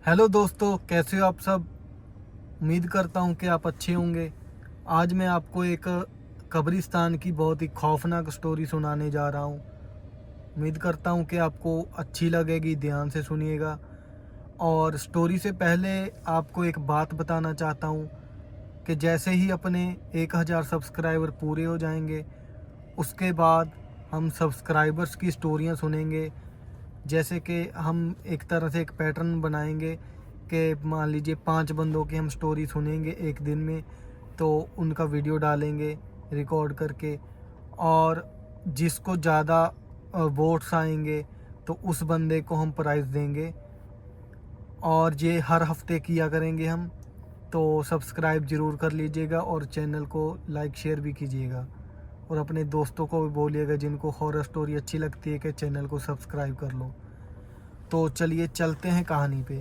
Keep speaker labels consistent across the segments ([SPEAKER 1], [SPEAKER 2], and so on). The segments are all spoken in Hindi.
[SPEAKER 1] हेलो दोस्तों, कैसे हो आप सब। उम्मीद करता हूँ कि आप अच्छे होंगे। आज मैं आपको एक कब्रिस्तान की बहुत ही खौफनाक स्टोरी सुनाने जा रहा हूँ। उम्मीद करता हूँ कि आपको अच्छी लगेगी, ध्यान से सुनिएगा। और स्टोरी से पहले आपको एक बात बताना चाहता हूँ कि जैसे ही अपने 1000 सब्सक्राइबर पूरे हो जाएंगे, उसके बाद हम सब्सक्राइबर्स की स्टोरियाँ सुनेंगे। जैसे कि हम एक तरह से एक पैटर्न बनाएंगे कि मान लीजिए 5 बंदों की हम स्टोरी सुनेंगे एक दिन में, तो उनका वीडियो डालेंगे रिकॉर्ड करके। और जिसको ज़्यादा वोट्स आएंगे तो उस बंदे को हम प्राइज़ देंगे। और ये हर हफ्ते किया करेंगे हम। तो सब्सक्राइब ज़रूर कर लीजिएगा और चैनल को लाइक शेयर भी कीजिएगा। और अपने दोस्तों को भी बोलिएगा जिनको हॉरर स्टोरी अच्छी लगती है कि चैनल को सब्सक्राइब कर लो। तो चलिए चलते हैं कहानी पे।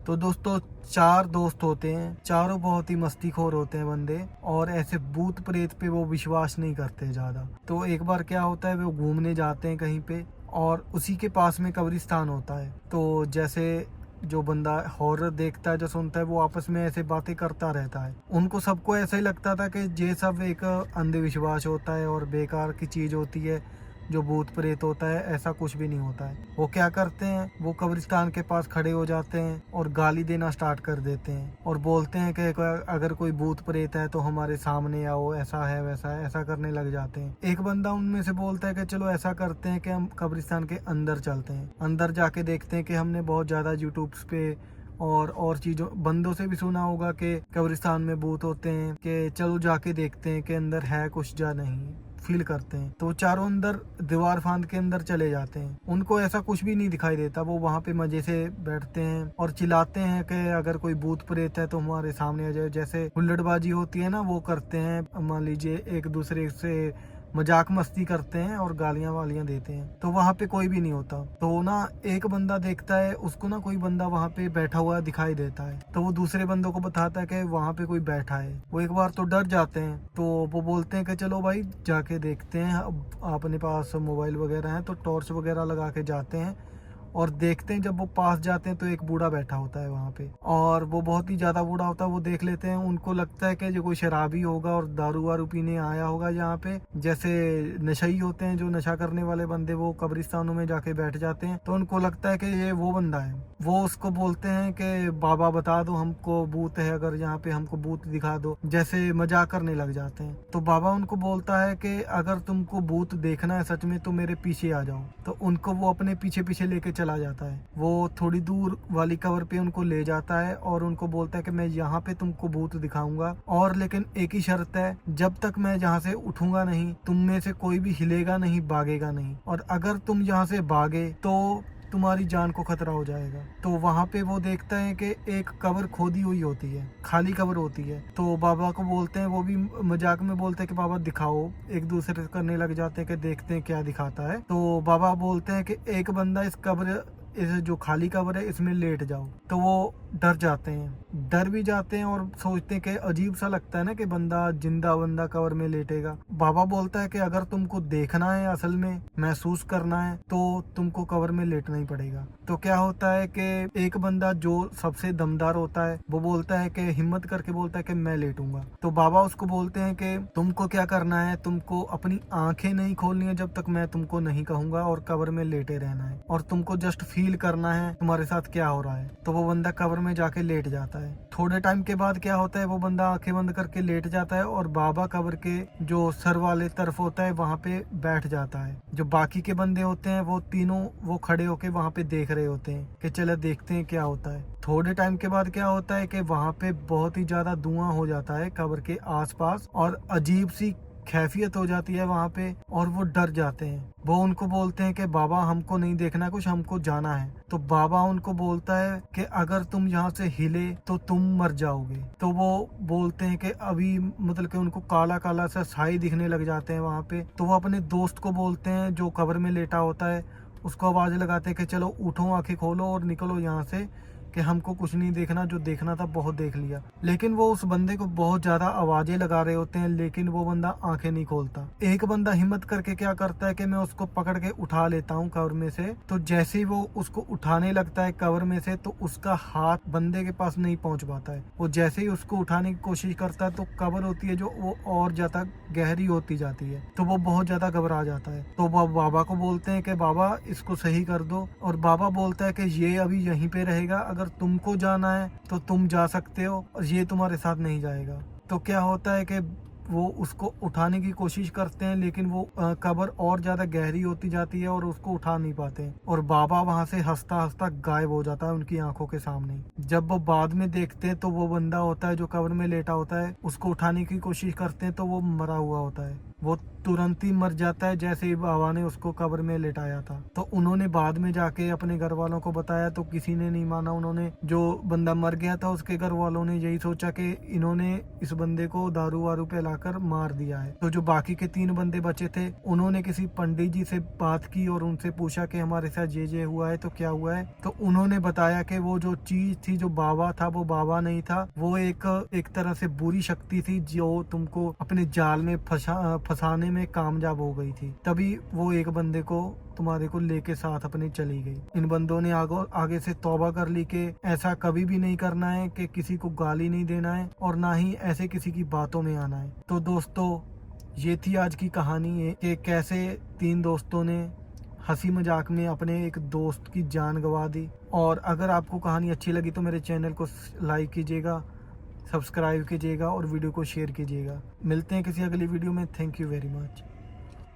[SPEAKER 1] तो दोस्तों, 4 दोस्त होते हैं, चारों बहुत ही मस्तीखोर होते हैं बंदे, और ऐसे भूत प्रेत पे वो विश्वास नहीं करते ज़्यादा। तो एक बार क्या होता है, वो घूमने जाते हैं कहीं पे और उसी के पास में कब्रिस्तान होता है। तो जैसे जो बंदा हॉरर देखता है, जो सुनता है, वो आपस में ऐसे बातें करता रहता है। उनको सबको ऐसा ही लगता था कि ये सब एक अंधविश्वास होता है और बेकार की चीज़ होती है, जो भूत प्रेत होता है। ऐसा कुछ भी नहीं होता है। वो क्या करते हैं, वो कब्रिस्तान के पास खड़े हो जाते हैं और गाली देना स्टार्ट कर देते हैं और बोलते हैं कि अगर कोई भूत प्रेत है तो हमारे सामने आओ, ऐसा है वैसा है, ऐसा करने लग जाते हैं। एक बंदा उनमें से बोलता है कि चलो ऐसा करते हैं कि हम कब्रिस्तान के अंदर चलते हैं। अंदर जाके देखते हैं कि हमने बहुत ज़्यादा यूट्यूब पे और चीज़ों बंदों से भी सुना होगा कि कब्रिस्तान में भूत होते हैं, कि चलो जाके देखते हैं कि अंदर है कुछ या नहीं, फील करते हैं। तो वो चारों अंदर दीवार फांद के अंदर चले जाते हैं। उनको ऐसा कुछ भी नहीं दिखाई देता। वो वहां पे मजे से बैठते हैं और चिल्लाते हैं कि अगर कोई भूत प्रेत है तो हमारे सामने आ जाए। जैसे हुल्लड़बाजी होती है ना, वो करते हैं। मान लीजिए एक दूसरे से मजाक मस्ती करते हैं और गालियां वालियां देते हैं। तो वहां पे कोई भी नहीं होता। तो ना एक बंदा देखता है, उसको ना कोई बंदा वहां पे बैठा हुआ दिखाई देता है। तो वो दूसरे बंदों को बताता है कि वहां पे कोई बैठा है। वो एक बार तो डर जाते हैं। तो वो बोलते हैं कि चलो भाई जाके देखते हैं। अब अपने पास मोबाइल वगैरह है तो टॉर्च वगैरह लगा के जाते हैं और देखते हैं। जब वो पास जाते हैं तो एक बूढ़ा बैठा होता है वहां पे, और वो बहुत ही ज्यादा बूढ़ा होता है। वो देख लेते हैं, उनको लगता है कि जो कोई शराबी होगा और दारू वारू पीने आया होगा यहाँ पे। जैसे नशई होते हैं, जो नशा करने वाले बंदे, वो कब्रिस्तानों में जाके बैठ जाते हैं। तो उनको लगता है कि ये वो बंदा है। वो उसको बोलते हैं कि बाबा बता दो हमको भूत है, अगर यहाँ पे हमको भूत दिखा दो, जैसे मजाक करने लग जाते हैं। तो बाबा उनको बोलता है कि अगर तुमको भूत देखना है सच में तो मेरे पीछे आ जाओ। तो उनको वो अपने पीछे पीछे लेके चला जाता है। वो थोड़ी दूर वाली कवर पे उनको ले जाता है और उनको बोलता है कि मैं यहाँ पे तुमको भूत दिखाऊंगा, और लेकिन एक ही शर्त है, जब तक मैं यहाँ से उठूंगा नहीं, तुम में से कोई भी हिलेगा नहीं, भागेगा नहीं, और अगर तुम यहाँ से भागे तो तुम्हारी जान को खतरा हो जाएगा। तो वहां पे वो देखता है कि एक कब्र खोदी हुई होती है, खाली कब्र होती है। तो बाबा को बोलते हैं, वो भी मजाक में बोलते हैं कि बाबा दिखाओ। एक दूसरे से करने लग जाते हैं कि देखते हैं क्या दिखाता है। तो बाबा बोलते हैं कि एक बंदा इस कब्र, इस जो खाली कब्र है, इसमें लेट जाओ। तो वो डर जाते हैं, डर भी जाते हैं और सोचते हैं कि अजीब सा लगता है ना कि बंदा, जिंदा बंदा कब्र में लेटेगा। बाबा बोलता है कि अगर तुमको देखना है, असल में महसूस करना है, तो तुमको कब्र में लेटना ही पड़ेगा। तो क्या होता है कि एक बंदा जो सबसे दमदार होता है, वो बोलता है कि हिम्मत करके बोलता है कि मैं लेटूंगा। तो बाबा उसको बोलते हैं कि तुमको क्या करना है, तुमको अपनी आंखें नहीं खोलनी है जब तक मैं तुमको नहीं कहूंगा, और कब्र में लेटे रहना है, और तुमको जस्ट फील करना है तुम्हारे साथ क्या हो रहा है। तो वो बंदा कब्र में जाके लेट जाता है। थोड़े टाइम के बाद क्या होता है, वो बंदा आंखें बंद करके लेट जाता है और बाबा कब्र के जो सर वाले तरफ होता है वहां पे बैठ जाता है। जो बाकी के बंदे होते हैं वो तीनों वो खड़े होके वहां पे देख रहे होते हैं कि चलो देखते हैं क्या होता है। थोड़े टाइम के बाद क्या होता है कि वहां पे बहुत ही ज्यादा धुआं हो जाता है कब्र के आसपास, और अजीब सी कैफियत हो जाती है वहां पे, और वो डर जाते हैं। वो उनको बोलते हैं कि बाबा हमको नहीं देखना कुछ, हमको जाना है। तो बाबा उनको बोलता है कि अगर तुम यहाँ से हिले तो तुम मर जाओगे। तो वो बोलते हैं कि अभी, मतलब कि उनको काला काला सा साई दिखने लग जाते हैं वहां पे। तो वो अपने दोस्त को बोलते हैं जो कब्र में लेटा होता है, उसको आवाज लगाते हैं कि चलो उठो, आंखें खोलो और निकलो यहाँ से, कि हमको कुछ नहीं देखना, जो देखना था बहुत देख लिया। लेकिन वो उस बंदे को बहुत ज्यादा आवाजें लगा रहे होते हैं, लेकिन वो बंदा आंखें नहीं खोलता। एक बंदा हिम्मत करके क्या करता है कि मैं उसको पकड़ के उठा लेता हूँ कवर में से। तो जैसे ही वो उसको उठाने लगता है कवर में से, तो उसका हाथ बंदे के पास नहीं पहुंच पाता है। वो जैसे ही उसको उठाने की कोशिश करता है, तो कवर होती है जो वो और ज्यादा गहरी होती जाती है। तो वो बहुत ज्यादा घबरा जाता है। तो वो बाबा को बोलते हैं कि बाबा इसको सही कर दो। और बाबा बोलता है कि ये अभी यहीं पे रहेगा, अगर तुमको जाना है तो तुम जा सकते हो, और ये तुम्हारे साथ नहीं जाएगा। तो क्या होता है कि वो उसको उठाने की कोशिश करते हैं, लेकिन वो कब्र और ज्यादा गहरी होती जाती है और उसको उठा नहीं पाते। और बाबा वहां से हंसता हंसता गायब हो जाता है उनकी आंखों के सामने ही। जब वो बाद में देखते हैं तो वो बंदा होता है जो कब्र में लेटा होता है, उसको उठाने की कोशिश करते हैं तो वो मरा हुआ होता है। वो तुरंत ही मर जाता है जैसे ही बाबा ने उसको कब्र में लेटाया था। तो उन्होंने बाद में जाके अपने घर वालों को बताया तो किसी ने नहीं माना। उन्होंने, जो बंदा मर गया था उसके घर वालों ने यही सोचा कि इन्होंने इस बंदे को दारू वारू पिलाकर मार दिया है। तो जो बाकी के 3 बंदे बचे थे, उन्होंने किसी पंडित जी से बात की और उनसे पूछा कि हमारे साथ ये हुआ है तो क्या हुआ है। तो उन्होंने बताया कि वो जो चीज थी, जो बाबा था, वो बाबा नहीं था, वो एक तरह से बुरी शक्ति थी जो तुमको अपने जाल में फंसाने में कामयाब हो गई थी। तभी वो एक बंदे को तुम्हारे को लेके साथ अपने चली गई। इन बंदों ने आगे से तौबा कर ली कि ऐसा कभी भी नहीं करना है, कि किसी को गाली नहीं देना है और ना ही ऐसे किसी की बातों में आना है। तो दोस्तों, ये थी आज की कहानी है कि कैसे 3 दोस्तों ने हंसी मजाक में अपने एक दोस्त की जान गंवा दी। और अगर आपको कहानी अच्छी लगी तो मेरे चैनल को लाइक कीजिएगा, सब्सक्राइब कीजिएगा और वीडियो को शेयर कीजिएगा। मिलते हैं किसी अगली वीडियो में। Thank you very much.